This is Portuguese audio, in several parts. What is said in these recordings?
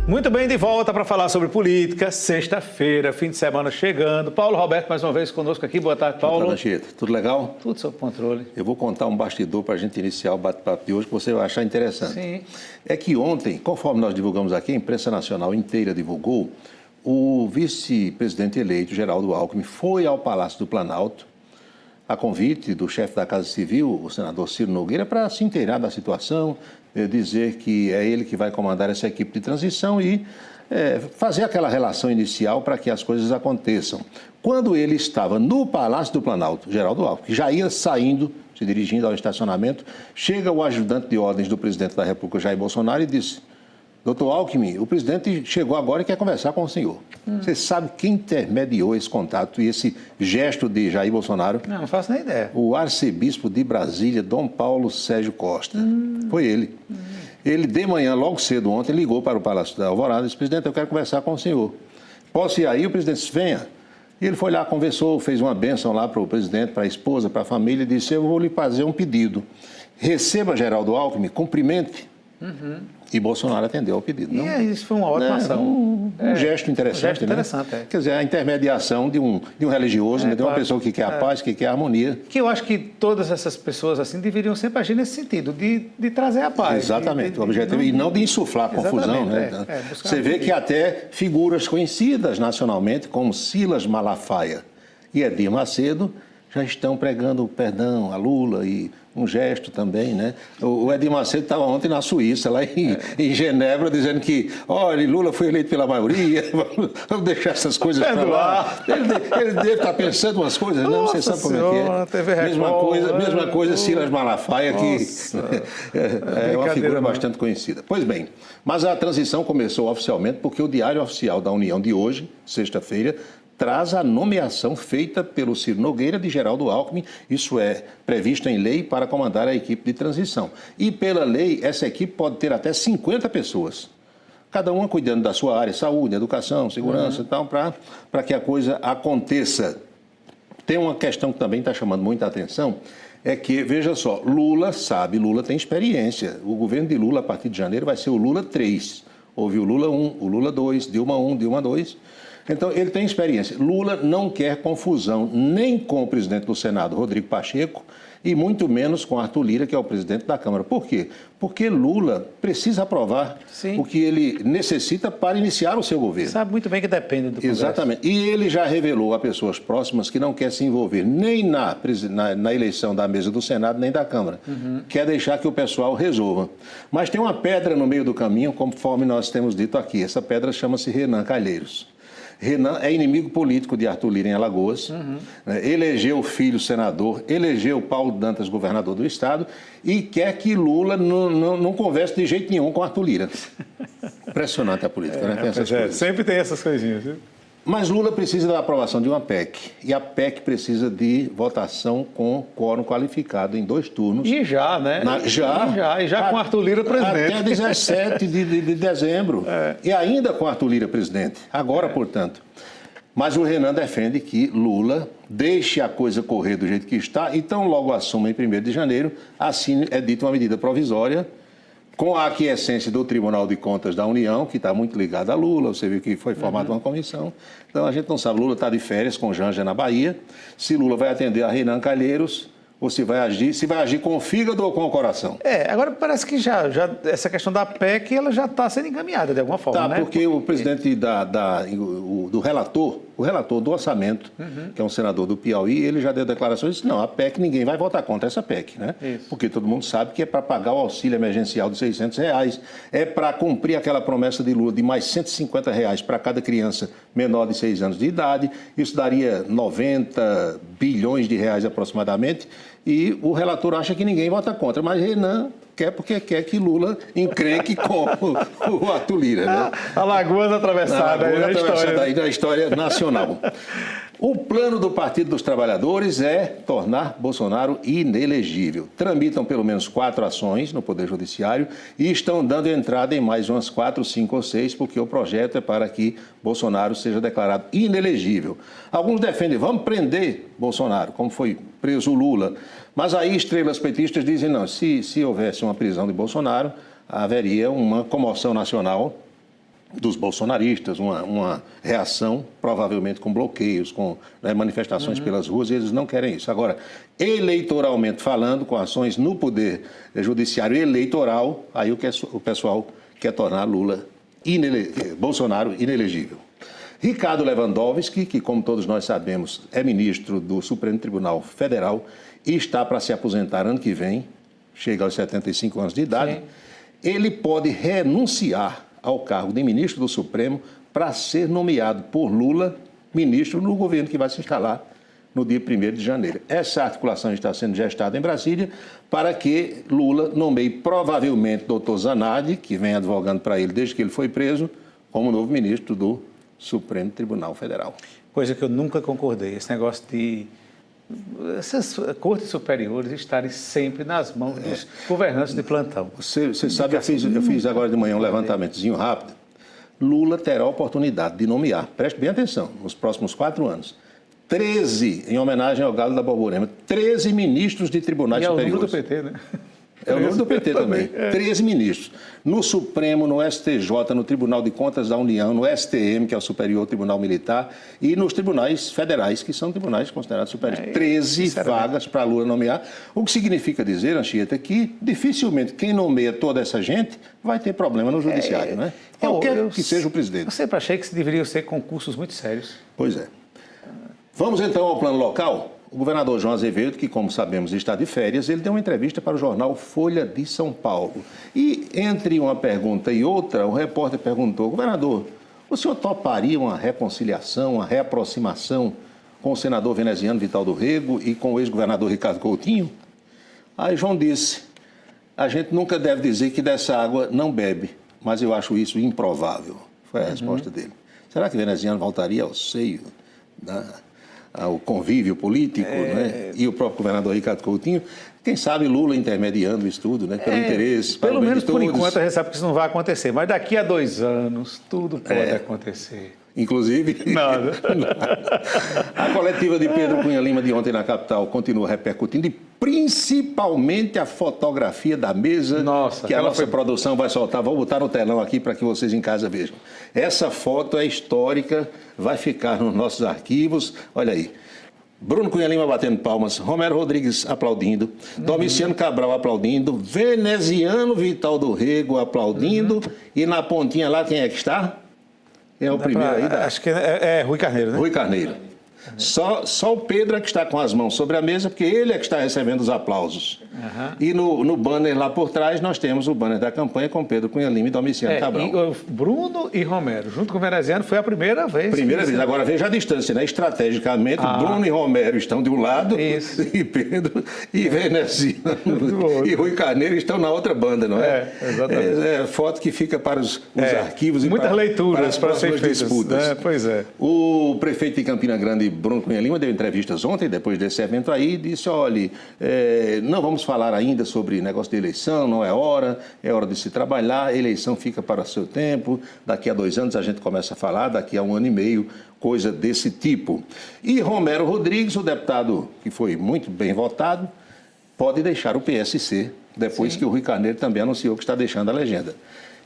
Muito bem, de volta para falar sobre política. Sexta-feira, fim de semana chegando. Paulo Roberto, mais uma vez conosco aqui. Boa tarde, Paulo. Boa tarde, Anchieta. Tudo legal? Tudo sob controle. Eu vou contar um bastidor para a gente iniciar o bate-papo de hoje que você vai achar interessante. Sim. É que ontem, conforme nós divulgamos aqui, a imprensa nacional inteira divulgou, o vice-presidente eleito, Geraldo Alckmin, foi ao Palácio do Planalto, a convite do chefe da Casa Civil, o senador Ciro Nogueira, para se inteirar da situação, dizer que é ele que vai comandar essa equipe de transição e fazer aquela relação inicial para que as coisas aconteçam. Quando ele estava no Palácio do Planalto, Geraldo Alckmin, já ia saindo, se dirigindo ao estacionamento, chega o ajudante de ordens do presidente da República, Jair Bolsonaro, e disse: doutor Alckmin, o presidente chegou agora e quer conversar com o senhor. Você sabe quem intermediou esse contato e esse gesto de Jair Bolsonaro? Não faço nem ideia. O arcebispo de Brasília, Dom Paulo Sérgio Costa. Foi ele. Ele, de manhã, logo cedo ontem, ligou para o Palácio da Alvorada e disse: presidente, eu quero conversar com o senhor. Posso ir aí? O presidente disse: venha. E ele foi lá, conversou, fez uma bênção lá para o presidente, para a esposa, para a família, e disse: eu vou lhe fazer um pedido. Receba Geraldo Alckmin, cumprimente. E Bolsonaro atendeu ao pedido. Não? E isso foi uma ótima ação. Um gesto interessante. Um gesto interessante, né? Quer dizer, a intermediação de um religioso, de uma pessoa que quer a paz, que quer a harmonia. Que eu acho que todas essas pessoas assim deveriam sempre agir nesse sentido, de trazer a paz. Exatamente, o objetivo, e não de insuflar confusão. Né? Você vê que até figuras conhecidas nacionalmente, como Silas Malafaia e Edir Macedo, já estão pregando perdão a Lula e um gesto também, né? O Edir Macedo estava ontem na Suíça, lá em Genebra, dizendo que, olha, Lula foi eleito pela maioria, vamos deixar essas coisas para lá. Ele deve estar pensando umas coisas, não? Você sabe como é que é. Mesma coisa Silas Malafaia, que é uma figura bastante conhecida. Pois bem, mas a transição começou oficialmente porque o Diário Oficial da União de hoje, sexta-feira, traz a nomeação feita pelo Ciro Nogueira de Geraldo Alckmin, isso é previsto em lei para comandar a equipe de transição. E pela lei, essa equipe pode ter até 50 pessoas, cada uma cuidando da sua área, saúde, educação, segurança e tal, para que a coisa aconteça. Tem uma questão que também está chamando muita atenção, é que, veja só, Lula tem experiência. O governo de Lula, a partir de janeiro, vai ser o Lula 3. Houve o Lula 1, o Lula 2, Dilma 1, Dilma 2... Então, ele tem experiência. Lula não quer confusão nem com o presidente do Senado, Rodrigo Pacheco, e muito menos com Arthur Lira, que é o presidente da Câmara. Por quê? Porque Lula precisa aprovar o que ele necessita para iniciar o seu governo. Sabe muito bem que depende do Congresso. Exatamente. E ele já revelou a pessoas próximas que não quer se envolver nem na eleição da mesa do Senado, nem da Câmara. Quer deixar que o pessoal resolva. Mas tem uma pedra no meio do caminho, conforme nós temos dito aqui. Essa pedra chama-se Renan Calheiros. Renan é inimigo político de Arthur Lira em Alagoas, elegeu o filho senador, elegeu Paulo Dantas governador do estado e quer que Lula não converse de jeito nenhum com Arthur Lira. Impressionante a política, né? Tem essas coisas. Sempre tem essas coisinhas, viu? Mas Lula precisa da aprovação de uma PEC, e a PEC precisa de votação com quórum qualificado em 2 turnos. E já, né? Já com Arthur Lira presidente. Até 17 de dezembro. E ainda com Arthur Lira presidente. Agora, portanto. Mas o Renan defende que Lula deixe a coisa correr do jeito que está, então logo assuma em 1º de janeiro, assim é dita uma medida provisória, com a aquiescência do Tribunal de Contas da União, que está muito ligado a Lula, você viu que foi formada uma comissão. Então a gente não sabe, Lula está de férias com Janja na Bahia, se Lula vai atender a Renan Calheiros ou se vai agir com o fígado ou com o coração. Agora parece que já essa questão da PEC ela já está sendo encaminhada de alguma forma, né? Porque o presidente do relator, o relator do orçamento, que é um senador do Piauí, ele já deu declarações e disse: não, a PEC, ninguém vai votar contra essa PEC, né? Isso. Porque todo mundo sabe que é para pagar o auxílio emergencial de R$600, é para cumprir aquela promessa de Lula de mais R$150 para cada criança menor de 6 anos de idade, isso daria 90 bilhões de reais aproximadamente, e o relator acha que ninguém vota contra, mas Renan quer porque quer que Lula encrenque com o Arthur Lira, né? Alagoas atravessada aí na história nacional. O plano do Partido dos Trabalhadores é tornar Bolsonaro inelegível. Tramitam pelo menos 4 ações no Poder Judiciário e estão dando entrada em mais umas 4, 5 ou 6, porque o projeto é para que Bolsonaro seja declarado inelegível. Alguns defendem: vamos prender Bolsonaro, como foi preso o Lula. Mas aí estrelas petistas dizem: não, se houvesse uma prisão de Bolsonaro, haveria uma comoção nacional dos bolsonaristas, uma reação, provavelmente com bloqueios, com manifestações pelas ruas, e eles não querem isso. Agora, eleitoralmente falando, com ações no poder judiciário eleitoral, aí o pessoal quer tornar Bolsonaro inelegível. Ricardo Lewandowski, que, como todos nós sabemos, é ministro do Supremo Tribunal Federal e está para se aposentar ano que vem, chega aos 75 anos de idade, sim, ele pode renunciar ao cargo de ministro do Supremo para ser nomeado por Lula ministro no governo que vai se instalar no dia 1º de janeiro. Essa articulação está sendo gestada em Brasília para que Lula nomeie provavelmente doutor Zanardi, que vem advogando para ele desde que ele foi preso, como novo ministro do Supremo Tribunal Federal. Coisa que eu nunca concordei, esse negócio de essas cortes superiores estarem sempre nas mãos dos governantes de plantão. Você sabe, eu fiz agora de manhã um levantamentozinho rápido. Lula terá a oportunidade de nomear, preste bem atenção, nos próximos 4 anos, 13, em homenagem ao Galo da Borborema, 13 ministros de tribunais superiores. É o número do PT, né? É o nome do PT também. 13 ministros. No Supremo, no STJ, no Tribunal de Contas da União, no STM, que é o Superior Tribunal Militar, e nos tribunais federais, que são tribunais considerados superiores. 13 vagas para Lula nomear. O que significa dizer, Anchieta, que dificilmente quem nomeia toda essa gente vai ter problema no judiciário, né? Qualquer que seja o presidente. Eu sempre achei que deveriam ser concursos muito sérios. Pois é. Vamos então ao plano local. O governador João Azevedo, que, como sabemos, está de férias, ele deu uma entrevista para o jornal Folha de São Paulo. E, entre uma pergunta e outra, o repórter perguntou: governador, o senhor toparia uma reconciliação, uma reaproximação com o senador veneziano Vital do Rego e com o ex-governador Ricardo Coutinho? Aí João disse: a gente nunca deve dizer que dessa água não bebe, mas eu acho isso improvável. Foi a resposta dele. Será que o veneziano voltaria ao seio ao convívio político, né? E o próprio governador Ricardo Coutinho? Quem sabe Lula intermediando isso tudo, né? Pelo interesse, pelo menos por enquanto a gente sabe que isso não vai acontecer, mas daqui a 2 anos tudo pode acontecer. Inclusive, nada. A coletiva de Pedro Cunha Lima de ontem na capital continua repercutindo, e principalmente a fotografia da mesa. Nossa, que a nossa produção vai soltar. Vou botar no telão aqui para que vocês em casa vejam. Essa foto é histórica, vai ficar nos nossos arquivos. Olha aí. Bruno Cunha Lima batendo palmas, Romero Rodrigues aplaudindo, Domiciano Cabral aplaudindo, veneziano Vital do Rego aplaudindo, e na pontinha lá quem é que está? É o primeiro aí da... Acho que é Rui Carneiro, né? Rui Carneiro. Só o Pedro é que está com as mãos sobre a mesa, porque ele é que está recebendo os aplausos. E no banner lá por trás, nós temos o banner da campanha com Pedro Cunha Lima e Domiciano Cabral. E Bruno e Romero, junto com o veneziano, foi a primeira vez. Primeira vez. Agora veja a distância, né? Estrategicamente, Bruno e Romero estão de um lado, e Pedro e veneziano e Rui Carneiro estão na outra banda, não é? Exatamente. É foto que fica para os arquivos e muitas leituras para as ser feitas, disputas. Pois é. O prefeito de Campina Grande, Bruno Cunha Lima, deu entrevistas ontem, depois desse evento aí, e disse: olha, não vamos falar ainda sobre negócio de eleição, não é hora de se trabalhar, a eleição fica para o seu tempo, daqui a 2 anos a gente começa a falar, daqui a 1 ano e meio, coisa desse tipo. E Romero Rodrigues, o deputado que foi muito bem votado, pode deixar o PSC, depois que o Rui Carneiro também anunciou que está deixando a legenda.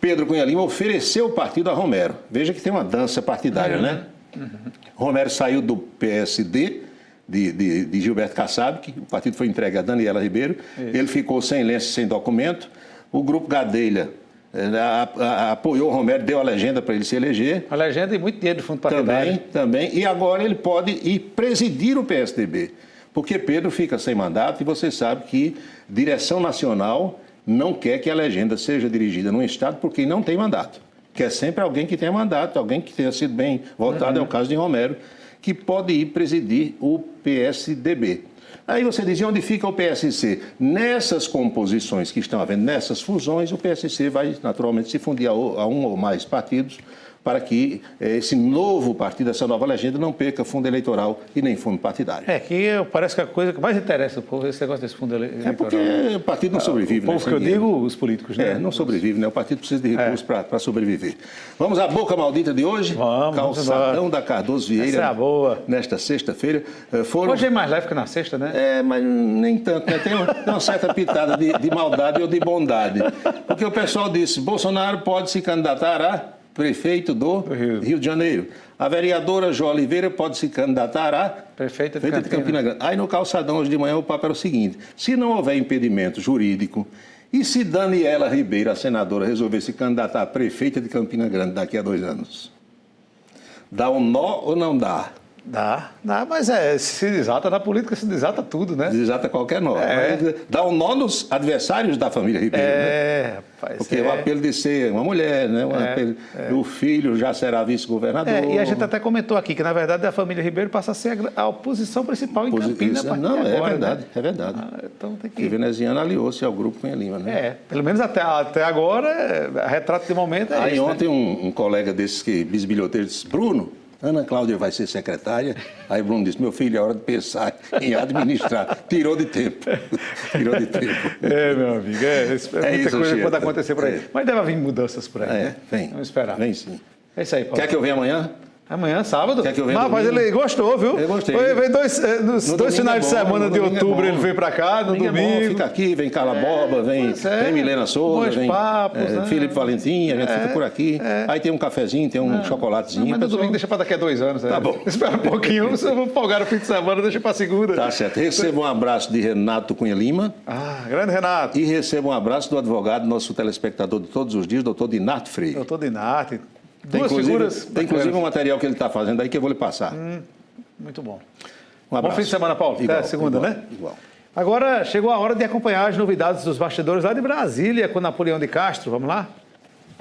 Pedro Cunha Lima ofereceu o partido a Romero. Veja que tem uma dança partidária, né? Romero saiu do PSD, de Gilberto Kassab, que o partido foi entregue a Daniela Ribeiro. Ele ficou sem lenço, sem documento. O grupo Gadelha apoiou o Romero, deu a legenda para ele se eleger. A legenda e muito dinheiro do fundo partidário. Também. E agora ele pode ir presidir o PSDB, porque Pedro fica sem mandato, e você sabe que direção nacional não quer que a legenda seja dirigida num estado por quem não tem mandato. Quer sempre alguém que tenha mandato, alguém que tenha sido bem votado, é o caso de Romero, que pode ir presidir o PSDB. Aí você diz: onde fica o PSC? Nessas composições que estão havendo, nessas fusões, o PSC vai naturalmente se fundir a um ou mais partidos, para que esse novo partido, essa nova legenda, não perca fundo eleitoral e nem fundo partidário. Que parece que a coisa que mais interessa o povo é esse negócio desse fundo eleitoral. É porque o partido não sobrevive. O povo que eu digo, os políticos, né? Não sobrevive, né? O partido precisa de recursos para sobreviver. Vamos à boca maldita de hoje? Vamos. Calçadão da Cardoso Vieira. Essa é a boa. Nesta sexta-feira. Hoje é mais leve que na sexta, né? Mas nem tanto, né? Tem uma certa pitada de maldade ou de bondade. Porque o pessoal disse: Bolsonaro pode se candidatar a prefeito do Rio de Janeiro. A vereadora Jo Oliveira pode se candidatar a prefeita de Campina Grande. Aí no Calçadão, hoje de manhã, o papo era o seguinte: se não houver impedimento jurídico, e se Daniela Ribeiro, a senadora, resolver se candidatar a prefeita de Campina Grande daqui a 2 anos? Dá um nó ou não dá? Dá, mas se desata na política, se desata tudo, né? Desata qualquer nó. Dá um nó nos adversários da família Ribeiro, né? Rapaz. Porque o apelo de ser uma mulher, né? O filho já será vice-governador. E a gente até comentou aqui que, na verdade, a família Ribeiro passa a ser a oposição principal em Campinas. Não, agora, é verdade, né? é verdade. Então tem que... E veneziano aliou-se ao grupo Cunha Lima, né? Pelo menos até agora, retrato de momento Aí esse, ontem né? um colega desses que bisbilhoteiro disse: Bruno, Ana Cláudia vai ser secretária. Aí Bruno disse: meu filho, é hora de pensar em administrar. Tirou de tempo. Tirou de tempo. Meu amigo. Muita coisa pode acontecer por aí. Mas deve vir mudanças por aí. Né? Vem. Vamos esperar. Vem sim. É isso aí, Paulo. Quer que eu venha amanhã? Amanhã, sábado. Quer que eu venha Mas ele gostou, viu? Eu gostei. Vem dois finais de semana de outubro, ele veio para cá, no domingo. Fica aqui, vem Carla Boba, vem Milena Souza, vem papos, Felipe Valentim, a gente fica por aqui. Aí tem um cafezinho, tem um chocolatezinho. Mas no domingo deixa para daqui a 2 anos. Tá bom. Espera um pouquinho, eu vou folgar no fim de semana, deixa para segunda. Tá certo. Receba um abraço de Renato Cunha Lima. Grande Renato. E receba um abraço do advogado, nosso telespectador de todos os dias, doutor Dinarte Freire. Doutor Dinarte. Tem inclusive um material que ele está fazendo aí que eu vou lhe passar. Muito bom. Um abraço. Bom fim de semana, Paulo. Até segunda, igual, né? Igual. Agora chegou a hora de acompanhar as novidades dos bastidores lá de Brasília com Napoleão de Castro. Vamos lá?